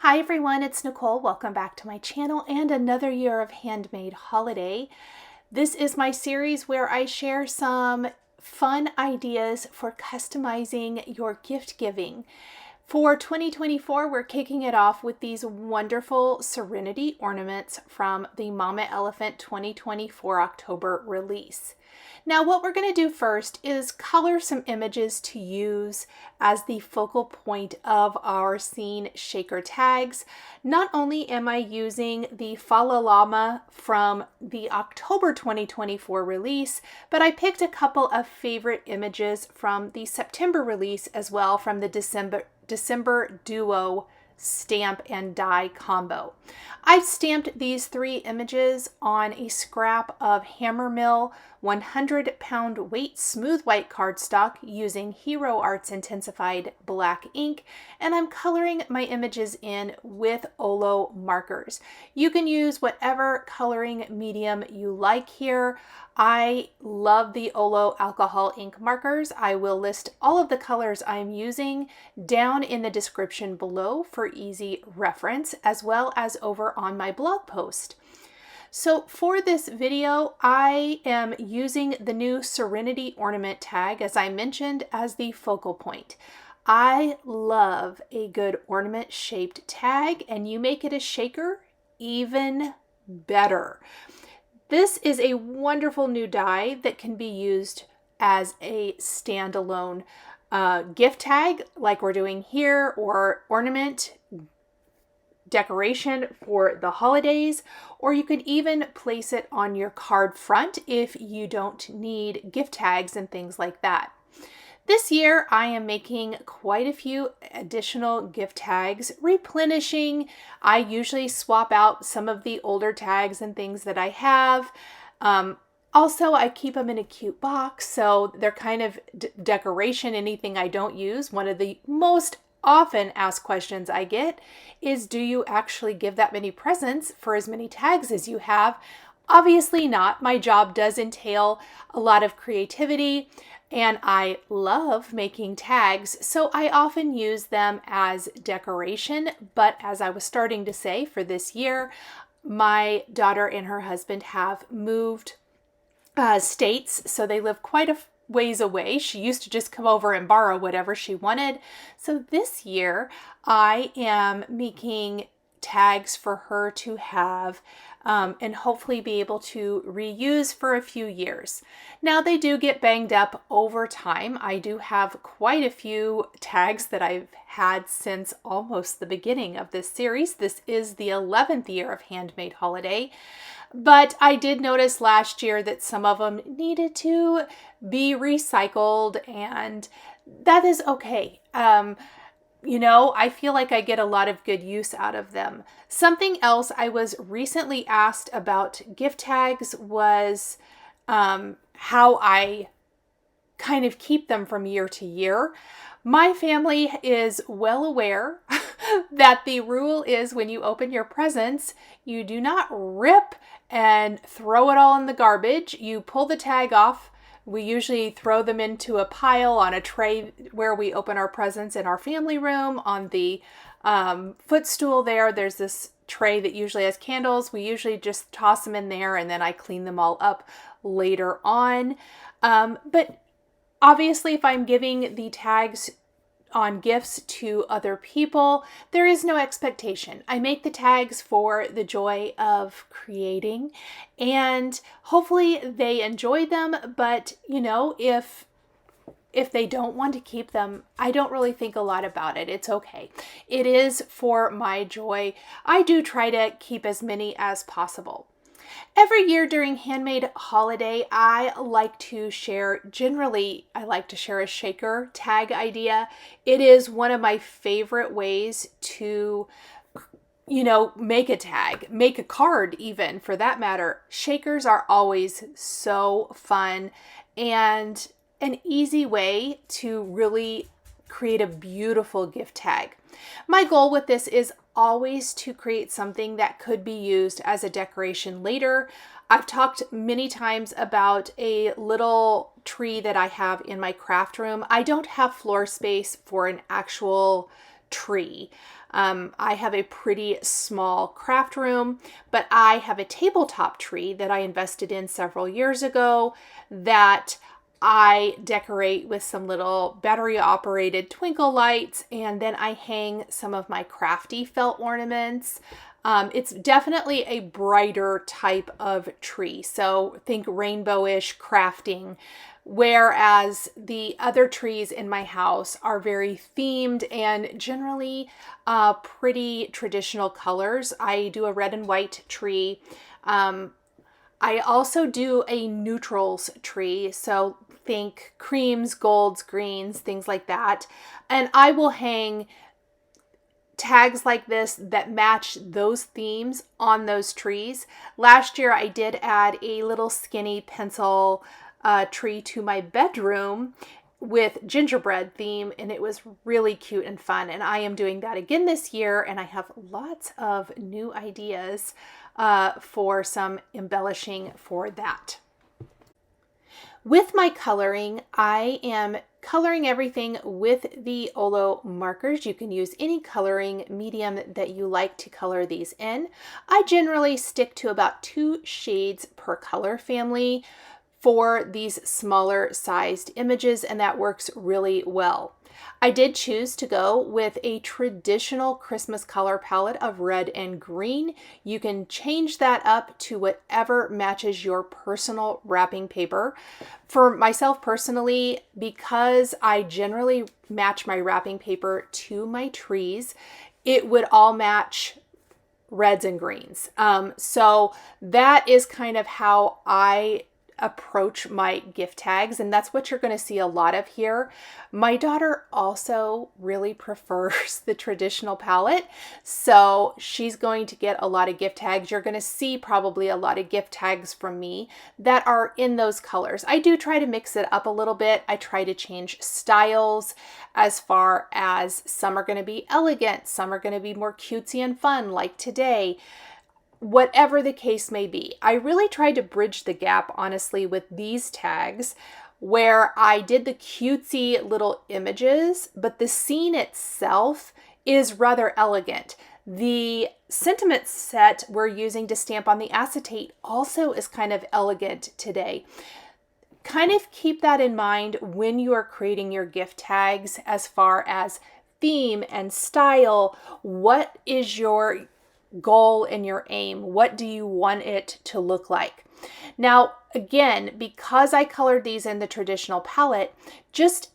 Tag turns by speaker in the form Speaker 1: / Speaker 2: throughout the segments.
Speaker 1: Hi everyone, it's Nicole. Welcome back to my channel and another year of Handmade holiday. This is my series where I share some fun ideas for customizing your gift giving. For 2024, we're kicking it off with these wonderful Serenity ornaments from the Mama Elephant 2024 October release. Now, what we're going to do first is color some images to use as the focal point of our scene shaker tags. Not only am I using the Llama from the October 2024 release, but I picked a couple of favorite images from the September release as well, from the December Duo stamp and die combo. I've stamped these three images on a scrap of hammer mill 100-pound weight smooth white cardstock using Hero Arts intensified black ink, and I'm coloring my images in with Olo markers. You can use whatever coloring medium you like here. I love the Olo alcohol ink markers. I will list all of the colors I'm using down in the description below for easy reference, as well as over on my blog post. So for this video, I am using the new Serenity ornament tag, as I mentioned, as the focal point. I love a good ornament shaped tag, and you make it a shaker, even better. This is a wonderful new die that can be used as a standalone gift tag like we're doing here, or ornament decoration for the holidays, or you could even place it on your card front if you don't need gift tags and things like that. This year, I am making quite a few additional gift tags, replenishing. I usually swap out some of the older tags and things that I have. Also, I keep them in a cute box, so they're kind of decoration, anything I don't use. One of the most often asked questions I get is, do you actually give that many presents for as many tags as you have? Obviously not. My job does entail a lot of creativity, and I love making tags, so I often use them as decoration. But as I was starting to say, for this year, my daughter and her husband have moved states, so they live quite a ways away. She used to just come over and borrow whatever she wanted. So this year I am making tags for her to have and hopefully be able to reuse for a few years. Now, they do get banged up over time. I do have quite a few tags that I've had since almost the beginning of this series. This is the 11th year of Handmade Holiday. But I did notice last year that some of them needed to be recycled, and that is okay. You know, I feel like I get a lot of good use out of them. Something else I was recently asked about gift tags was how I kind of keep them from year to year. My family is well aware that the rule is, when you open your presents, you do not rip and throw it all in the garbage. You pull the tag off. We usually throw them into a pile on a tray where we open our presents in our family room. On the footstool there's this tray that usually has candles. We usually just toss them in there, and then I clean them all up later on. But obviously, if I'm giving the tags on gifts to other people, there is no expectation. I make the tags for the joy of creating, and hopefully they enjoy them. But you know, if they don't want to keep them, I don't really think a lot about it. It's okay. It is for my joy. I do try to keep as many as possible. Every year during Handmade Holiday, I like to share a shaker tag idea. It is one of my favorite ways to, make a tag, make a card even, for that matter. Shakers are always so fun and an easy way to really create a beautiful gift tag. My goal with this is always to create something that could be used as a decoration later. I've talked many times about a little tree that I have in my craft room. I don't have floor space for an actual tree. I have a pretty small craft room, but I have a tabletop tree that I invested in several years ago that I decorate with some little battery operated twinkle lights, and then I hang some of my crafty felt ornaments. It's definitely a brighter type of tree. So think rainbowish crafting, whereas the other trees in my house are very themed and generally pretty traditional colors. I do a red and white tree. I also do a neutrals tree. So think creams, golds, greens, things like that. And I will hang tags like this that match those themes on those trees. Last year I did add a little skinny pencil tree to my bedroom with gingerbread theme, and it was really cute and fun. And I am doing that again this year, and I have lots of new ideas for some embellishing for that. With my coloring, I am coloring everything with the Olo markers. You can use any coloring medium that you like to color these in. I generally stick to about 2 shades per color family for these smaller sized images, and that works really well. I did choose to go with a traditional Christmas color palette of red and green. You can change that up to whatever matches your personal wrapping paper. For myself personally, because I generally match my wrapping paper to my trees, it would all match reds and greens. So that is kind of how I approach my gift tags, and that's what you're going to see a lot of here. My daughter also really prefers the traditional palette, so she's going to get a lot of gift tags. You're going to see probably a lot of gift tags from me that are in those colors. I do try to mix it up a little bit. I try to change styles as far as some are going to be elegant, some are going to be more cutesy and fun like today. Whatever the case may be, I really tried to bridge the gap, honestly, with these tags where I did the cutesy little images, but the scene itself is rather elegant. The sentiment set we're using to stamp on the acetate also is kind of elegant today. Kind of keep that in mind when you are creating your gift tags as far as theme and style. What is your goal and your aim? What do you want it to look like? Now, again, because I colored these in the traditional palette, just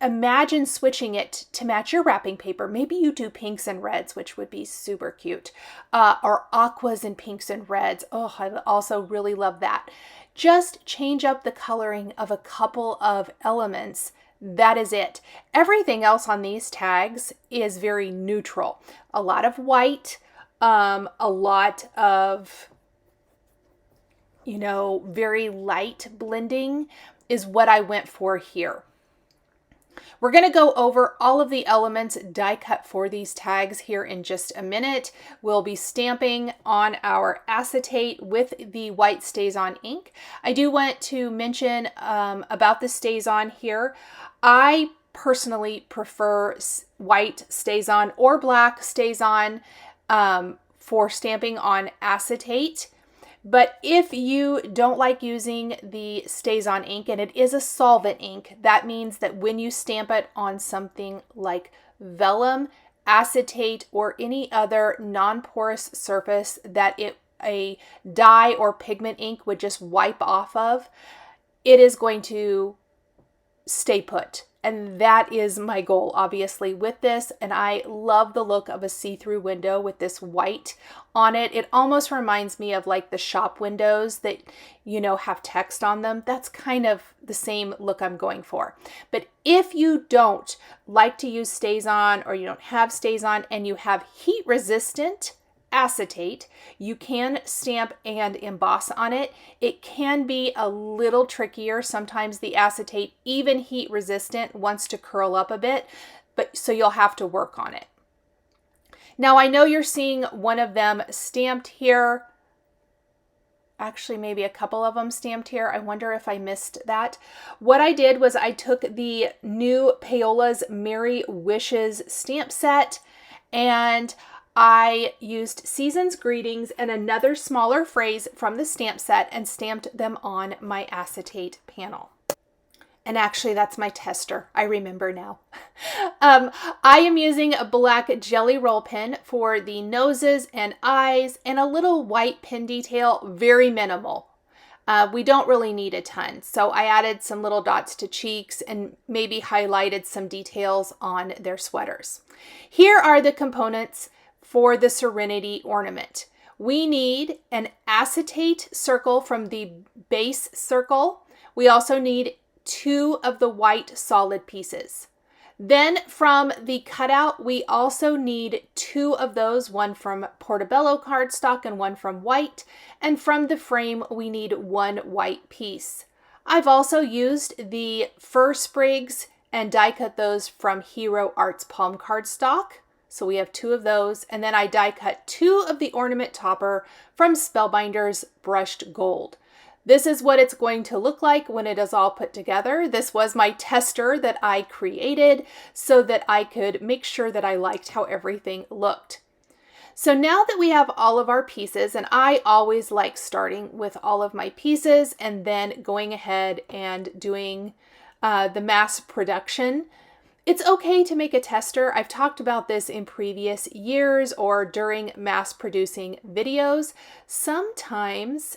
Speaker 1: imagine switching it to match your wrapping paper. Maybe you do pinks and reds, which would be super cute, or aquas and pinks and reds. Oh, I also really love that. Just change up the coloring of a couple of elements. That is it. Everything else on these tags is very neutral. A lot of white, a lot of, very light blending is what I went for here. We're going to go over all of the elements die cut for these tags here in just a minute. We'll be stamping on our acetate with the white StazOn ink. I do want to mention about the StazOn here. I personally prefer white StazOn or black StazOn for stamping on acetate. But if you don't like using the StazOn ink, and it is a solvent ink, that means that when you stamp it on something like vellum, acetate, or any other non-porous surface that a dye or pigment ink would just wipe off of, it is going to stay put. And that is my goal, obviously, with this. And I love the look of a see-through window with this white on it. It almost reminds me of like the shop windows that, have text on them. That's kind of the same look I'm going for. But if you don't like to use StazOn, or you don't have StazOn and you have heat resistant acetate, you can stamp and emboss on it. It can be a little trickier. Sometimes the acetate, even heat resistant, wants to curl up a bit, but so you'll have to work on it. Now I know you're seeing one of them stamped here. actually maybe a couple of them stamped here. I wonder if I missed that. What I did was I took the new Paola's Merry Wishes stamp set, and I used Season's Greetings and another smaller phrase from the stamp set and stamped them on my acetate panel. And actually, that's my tester. I remember now. I am using a black jelly roll pen for the noses and eyes and a little white pin detail, very minimal. We don't really need a ton. So I added some little dots to cheeks and maybe highlighted some details on their sweaters. Here are the components for the Serenity ornament. We need an acetate circle from the base circle. We also need 2 of the white solid pieces. Then from the cutout, we also need 2 of those, one from Portobello cardstock and one from white. And from the frame, we need 1 white piece. I've also used the fir sprigs and die cut those from Hero Arts palm cardstock. So we have 2 of those. And then I die cut 2 of the ornament topper from Spellbinder's brushed gold. This is what it's going to look like when it is all put together. This was my tester that I created so that I could make sure that I liked how everything looked. So now that we have all of our pieces, and I always like starting with all of my pieces and then going ahead and doing the mass production, it's okay to make a tester. I've talked about this in previous years or during mass producing videos. Sometimes,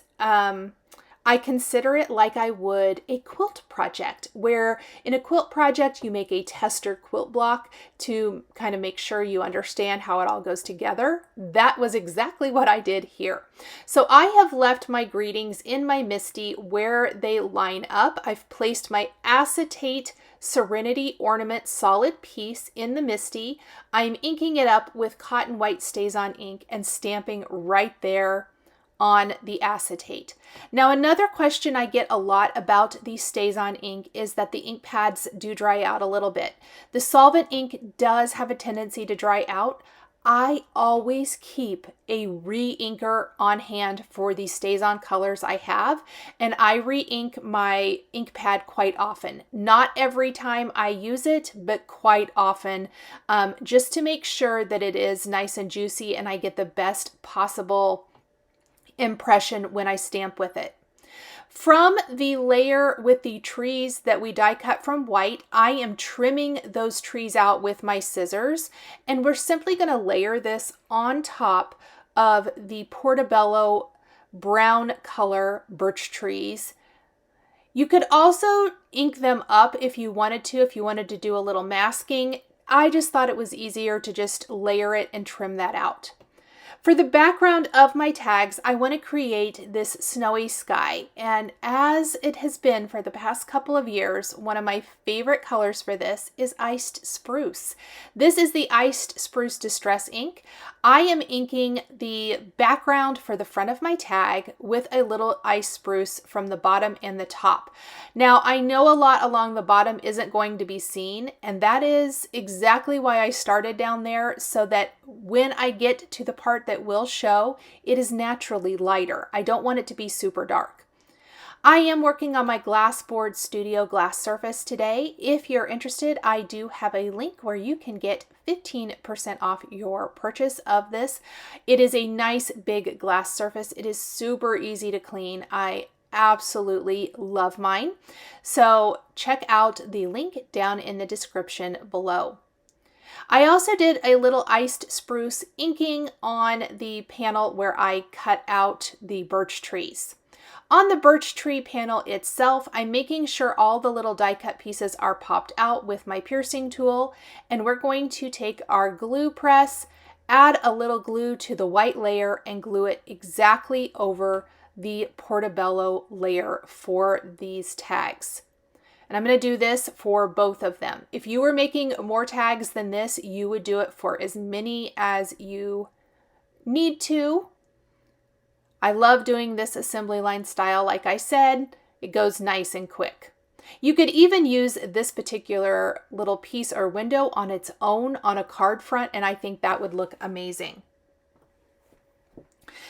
Speaker 1: I consider it like I would a quilt project, where in a quilt project, you make a tester quilt block to kind of make sure you understand how it all goes together. That was exactly what I did here. So I have left my greetings in my MISTI where they line up. I've placed my acetate Serenity ornament solid piece in the MISTI. I'm inking it up with cotton white StazOn ink and stamping right there on the acetate. Now, another question I get a lot about the StazOn ink is that the ink pads do dry out a little bit. The solvent ink does have a tendency to dry out. I always keep a re-inker on hand for the StazOn colors I have, and I re-ink my ink pad quite often. Not every time I use it, but quite often, just to make sure that it is nice and juicy and I get the best possible impression when I stamp with it. From the layer with the trees that we die cut from white, I am trimming those trees out with my scissors, and we're simply going to layer this on top of the Portobello brown color birch trees. You could also ink them up if you wanted to do a little masking. I just thought it was easier to just layer it and trim that out. For the background of my tags, I want to create this snowy sky, and as it has been for the past couple of years, one of my favorite colors for this is iced spruce. This is the iced spruce distress ink. I am inking the background for the front of my tag with a little iced spruce from the bottom and the top. Now, I know a lot along the bottom isn't going to be seen, and that is exactly why I started down there, so that when I get to the part that will show, it is naturally lighter. I don't want it to be super dark. I am working on my Glassboard Studio glass surface today. If you're interested, I do have a link where you can get 15% off your purchase of this. It is a nice big glass surface. It is super easy to clean. I absolutely love mine. So check out the link down in the description below. I also did a little iced spruce inking on the panel where I cut out the birch trees. On the birch tree panel itself, I'm making sure all the little die cut pieces are popped out with my piercing tool, and we're going to take our glue press, add a little glue to the white layer, and glue it exactly over the Portobello layer for these tags. And I'm going to do this for both of them. If you were making more tags than this, you would do it for as many as you need to. I love doing this assembly line style. Like I said, it goes nice and quick. You could even use this particular little piece or window on its own on a card front, and I think that would look amazing.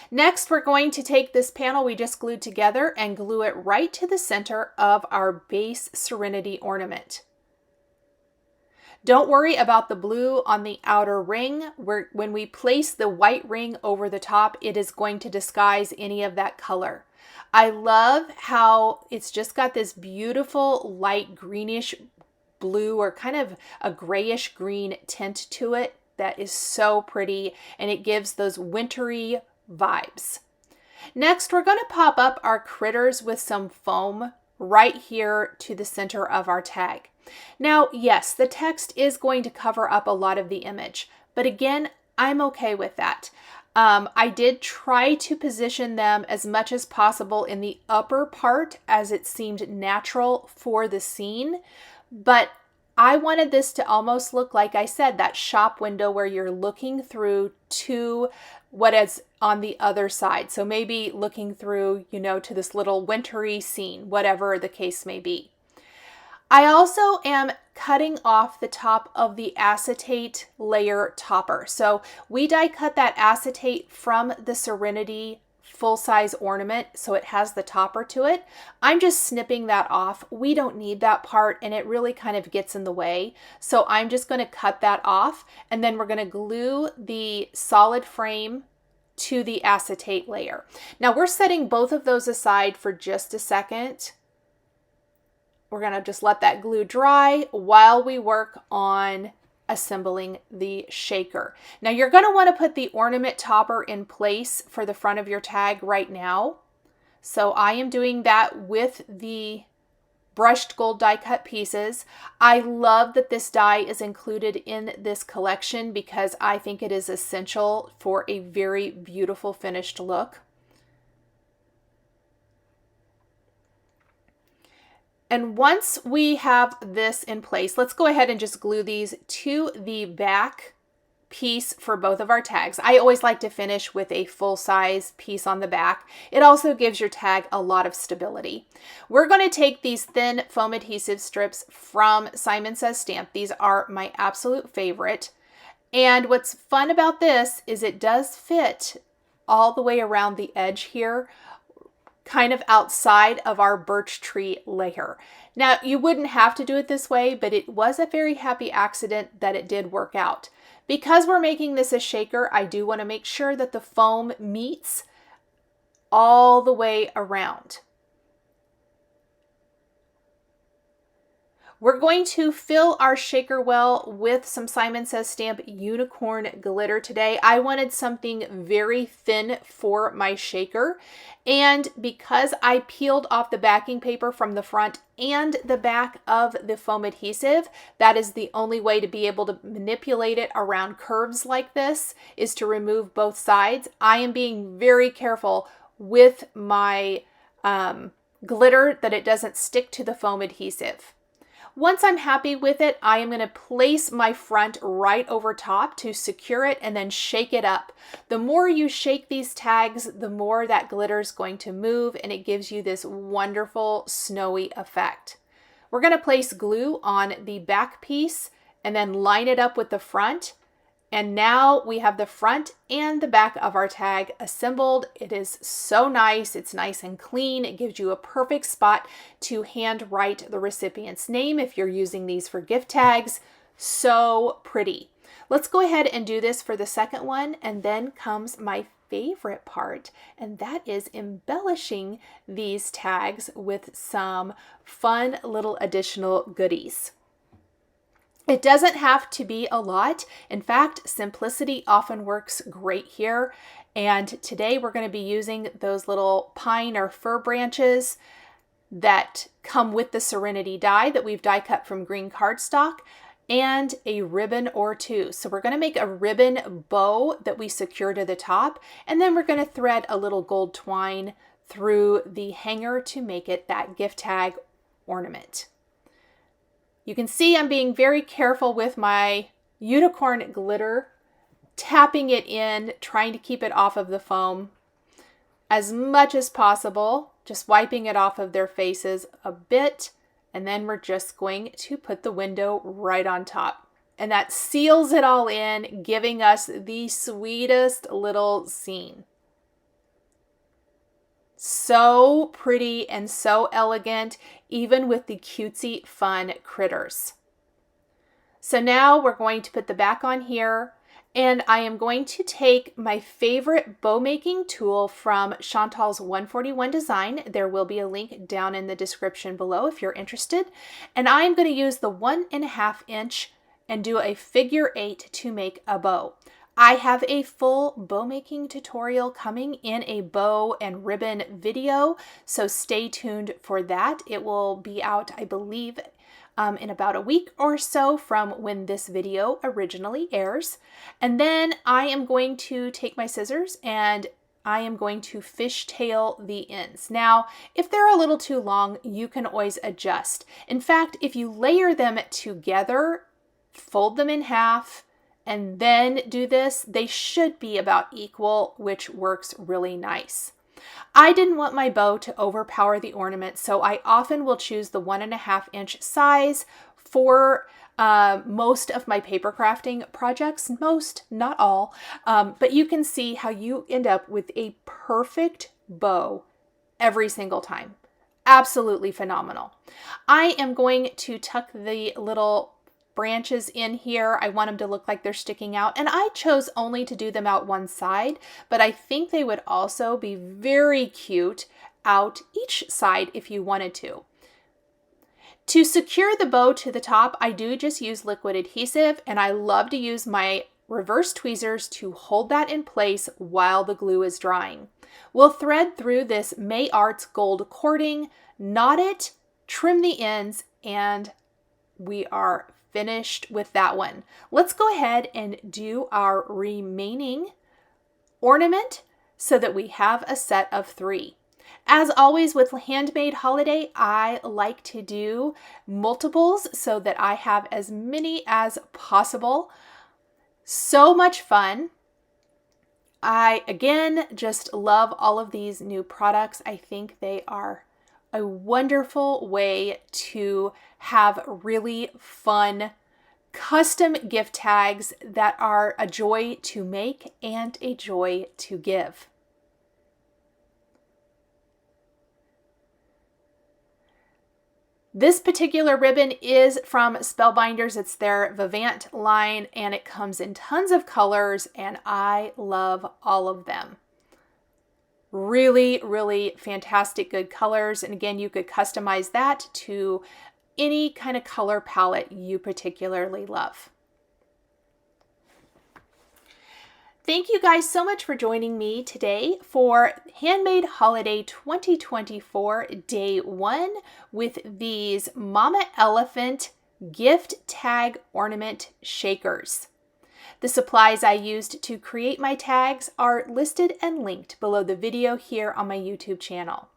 Speaker 1: Next, we're going to take this panel we just glued together and glue it right to the center of our base Serenity ornament. Don't worry about the blue on the outer ring. When we place the white ring over the top, it is going to disguise any of that color. I love how it's just got this beautiful light greenish blue, or kind of a grayish green tint to it that is so pretty, and it gives those wintry vibes. Next, we're going to pop up our critters with some foam right here to the center of our tag. Now, yes, the text is going to cover up a lot of the image, but again, I'm okay with that. I did try to position them as much as possible in the upper part as it seemed natural for the scene, but I wanted this to almost look like I said, that shop window where you're looking through to what is on the other side. So maybe looking through, to this little wintry scene, whatever the case may be. I also am cutting off the top of the acetate layer topper. So we die cut that acetate from the Serenity full-size ornament, so it has the topper to it. I'm just snipping that off. We don't need that part, and it really kind of gets in the way. So I'm just going to cut that off, and then we're going to glue the solid frame to the acetate layer. Now we're setting both of those aside for just a second. We're going to just let that glue dry while we work on assembling the shaker. Now you're going to want to put the ornament topper in place for the front of your tag right now. So I am doing that with the brushed gold die cut pieces. I love that this die is included in this collection because I think it is essential for a very beautiful finished look. And once we have this in place, let's go ahead and just glue these to the back piece for both of our tags. I always like to finish with a full-size piece on the back. It also gives your tag a lot of stability. We're going to take these thin foam adhesive strips from Simon Says Stamp. These are my absolute favorite. And what's fun about this is it does fit all the way around the edge here, kind of outside of our birch tree layer. Now, you wouldn't have to do it this way, but it was a very happy accident that it did work out. Because we're making this a shaker, I do want to make sure that the foam meets all the way around. We're going to fill our shaker well with some Simon Says Stamp unicorn glitter today. I wanted something very thin for my shaker. And because I peeled off the backing paper from the front and the back of the foam adhesive, that is the only way to be able to manipulate it around curves like this, is to remove both sides. I am being very careful with my glitter that it doesn't stick to the foam adhesive. Once I'm happy with it, I am going to place my front right over top to secure it and then shake it up. The more you shake these tags, the more that glitter is going to move, and it gives you this wonderful snowy effect. We're going to place glue on the back piece and then line it up with the front. And now we have the front and the back of our tag assembled. It is so nice. It's nice and clean. It gives you a perfect spot to hand write the recipient's name if you're using these for gift tags. So pretty. Let's go ahead and do this for the second one, and then comes my favorite part, and that is embellishing these tags with some fun little additional goodies. It doesn't have to be a lot. In fact, simplicity often works great here. And today we're going to be using those little pine or fir branches that come with the Serenity die that we've die cut from green cardstock, and a ribbon or two. So we're going to make a ribbon bow that we secure to the top, and then we're going to thread a little gold twine through the hanger to make it that gift tag ornament. You can see I'm being very careful with my unicorn glitter, tapping it in, trying to keep it off of the foam as much as possible, just wiping it off of their faces a bit, and then we're just going to put the window right on top. And that seals it all in, giving us the sweetest little scene. So pretty and so elegant, even with the cutesy fun critters. So now we're going to put the back on here, and I am going to take my favorite bow making tool from Chantal's 141 design. There will be a link down in the description below if you're interested. And I'm going to use the 1.5 inch and do a figure 8 to make a bow. I have a full bow making tutorial coming in a bow and ribbon video, so stay tuned for that. It will be out, I believe, in about a week or so from when this video originally airs. And then I am going to take my scissors and I am going to fishtail the ends. Now, if they're a little too long, you can always adjust. In fact, if you layer them together, fold them in half, and then do this, they should be about equal, which works really nice. I didn't want my bow to overpower the ornament, so I often will choose the 1.5 inch size for most of my paper crafting projects. Most, not all, but you can see how you end up with a perfect bow every single time. Absolutely phenomenal. I am going to tuck the little branches in here. I want them to look like they're sticking out, and I chose only to do them out one side, but I think they would also be very cute out each side if you wanted to. To secure the bow to the top, I do just use liquid adhesive, and I love to use my reverse tweezers to hold that in place while the glue is drying. We'll thread through this May Arts gold cording, knot it, trim the ends, and we are finished with that one. Let's go ahead and do our remaining ornament so that we have a set of 3. As always with Handmade Holiday, I like to do multiples so that I have as many as possible. So much fun. I, again, just love all of these new products. I think they are a wonderful way to have really fun custom gift tags that are a joy to make and a joy to give. This particular ribbon is from Spellbinders. It's their Vivant line, and it comes in tons of colors, and I love all of them. Really, really fantastic, good colors. And again, you could customize that to any kind of color palette you particularly love. Thank you guys so much for joining me today for Handmade Holiday 2024 Day 1 with these Mama Elephant gift tag ornament shakers. The supplies I used to create my tags are listed and linked below the video here on my YouTube channel.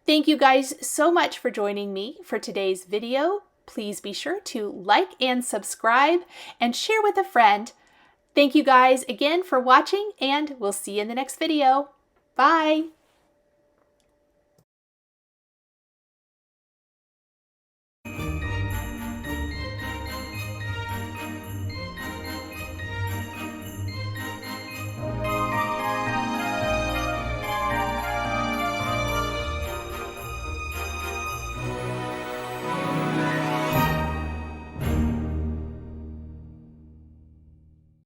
Speaker 1: Thank you guys so much for joining me for today's video. Please be sure to like and subscribe and share with a friend. Thank you guys again for watching, and we'll see you in the next video. Bye!